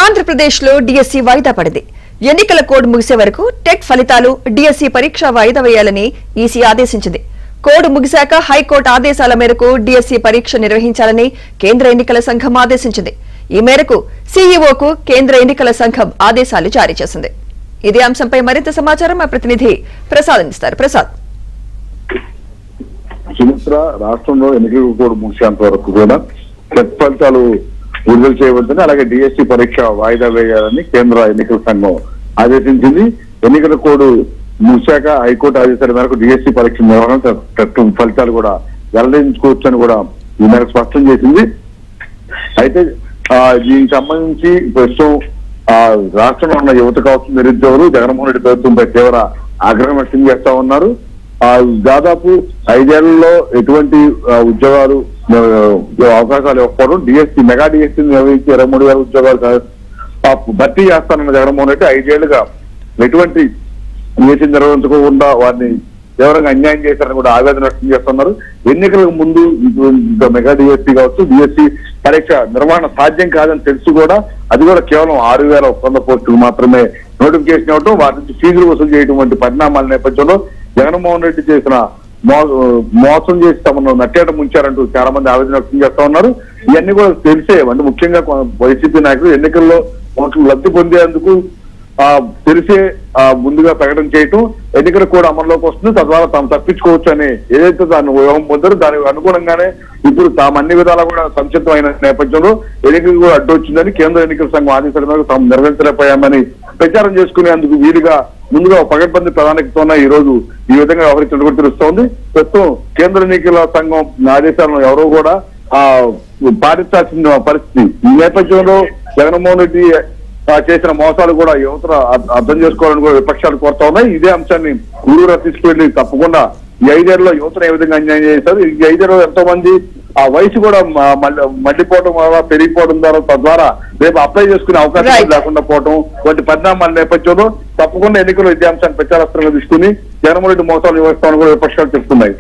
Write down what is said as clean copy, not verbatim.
ఆంధ్రప్రదేశ్ లో డిఎస్సి వాయిదా పడింది. ఎన్నికల కోడ్ ముగిసే వరకు టెట్ ఫలితాలు డిఎస్సి పరీక్ష వాయిదా వేయాలని ఈసీ ఆదేశించింది. కోడ్ ముగిశాక హైకోర్టు ఆదేశాల మేరకు డిఎస్సి పరీక్ష నిర్వహించాలని కేంద్ర ఎన్నికల సంఘం ఆదేశించింది. ఈ మేరకు సీఈఓకు కేంద్ర ఎన్నికల సంఘం ఆదేశాలు జారీ చేసింది. ఇదే అంశంపై మరింత సమాచారం మా ప్రతినిధి ప్రసాద్ అందిస్తారు. ప్రసాద్, సుమిత్ర, రాష్ట్రంలో ఎన్నికల కోడ్ ముగిసేంత వరకు కూడా టెట్ ఫలితాలు విడుదల చేయవద్దని, అలాగే డిఎస్సి పరీక్ష వాయిదా వేయాలని కేంద్ర ఎన్నికల సంఘం ఆదేశించింది. ఎన్నికల కోడ్ ముగిశాక హైకోర్టు ఆదేశాల మేరకు డిఎస్సి పరీక్ష నిర్వహణ టెట్ ఫలితాలు కూడా వెల్లడించుకోవచ్చని కూడా ఈ మేరకు స్పష్టం చేసింది. అయితే దీనికి సంబంధించి ప్రస్తుతం రాష్ట్రంలో ఉన్న యువత కావచ్చు, నిరుద్యోగులు జగన్మోహన్ రెడ్డి ప్రభుత్వంపై తీవ్ర ఆగ్రహం వ్యక్తం చేస్తా ఉన్నారు. దాదాపు 5 ఏళ్లలో ఎటువంటి ఉద్యోగాలు అవకాశాలు ఇవ్వకపోవడం, డిఎస్సి మెగా డిఎస్సి నిర్వహించి 23,000 ఉద్యోగాలు భర్తీ చేస్తానన్న జగన్మోహన్ రెడ్డి 5 ఏళ్లుగా ఎటువంటి డిఎస్సి నిర్వహించకుండా వారిని తీవ్రంగా అన్యాయం చేశారని కూడా ఆవేదన వ్యక్తం చేస్తున్నారు. ఎన్నికలకు ముందు మెగా డిఎస్సి కావచ్చు, డిఎస్సి పరీక్ష నిర్వహణ సాధ్యం కాదని తెలుసు కూడా అది కూడా కేవలం 6,100 పోస్టులు మాత్రమే నోటిఫికేషన్ ఇవ్వడం, వారి నుంచి ఫీజులు వసూలు చేయడం వంటి పరిణామాల నేపథ్యంలో జగన్మోహన్ రెడ్డి చేసిన మోసం చేసి తమను నట్టేట ముంచారంటూ చాలా మంది ఆవేదన వ్యక్తం చేస్తా ఉన్నారు. ఇవన్నీ కూడా తెలిసే, అంటే ముఖ్యంగా వైసీపీ నాయకులు ఎన్నికల్లో ఓట్లు లబ్ధి పొందేందుకు తెలిసే ముందుగా ప్రకటన చేయటం, ఎన్నికలు కూడా అమల్లోకి వస్తుంది, తద్వారా తాము తప్పించుకోవచ్చు అని ఏదైతే దాన్ని వ్యూహం పొందారో దానికి అనుగుణంగానే ఇప్పుడు తాము అన్ని విధాలా కూడా సంసిద్ధమైన నేపథ్యంలో ఎన్నికలు కూడా అడ్డు వచ్చిందని కేంద్ర ఎన్నికల సంఘం ఆదేశాల మేరకు తాము నిర్వహించలేకపోయామని ప్రచారం చేసుకునేందుకు వీలుగా ముందుగా పకడ్బందీ ప్రణాళికతోనే ఈ రోజు ఈ విధంగా వ్యవహరించినట్టు కూడా తెలుస్తోంది. ప్రస్తుతం కేంద్ర ఎన్నికల సంఘం ఆదేశాలను ఎవరో కూడా పాటించాల్సిన పరిస్థితి. ఈ నేపథ్యంలో జగన్మోహన్ రెడ్డి చేసిన మోసాలు కూడా యువత అర్థం చేసుకోవాలని కూడా విపక్షాలు కోరుతా ఉన్నాయి. ఇదే అంశాన్ని ఊరూరా తీసుకువెళ్లి తప్పకుండా ఈ 5 ఏళ్లలో యువతను ఏ విధంగా అన్యాయం చేశారు, ఈ 5 ఏళ్లలో ఎంతో మంది ఆ వయసు కూడా మళ్ళీపోవడం వల్ల పెరిగిపోవడం ద్వారా తద్వారా రేపు అప్లై చేసుకునే అవకాశం లేకుండా పోవడం వంటి పరిణామాల నేపథ్యంలో తప్పకుండా ఎన్నికలు విద్యాంశాన్ని ప్రచారాస్త్రంగా తీసుకుని జగన్మోహన్ రెడ్డి మోసాలు నిర్వహిస్తామని కూడా విపక్షాలు చెప్తున్నాయి.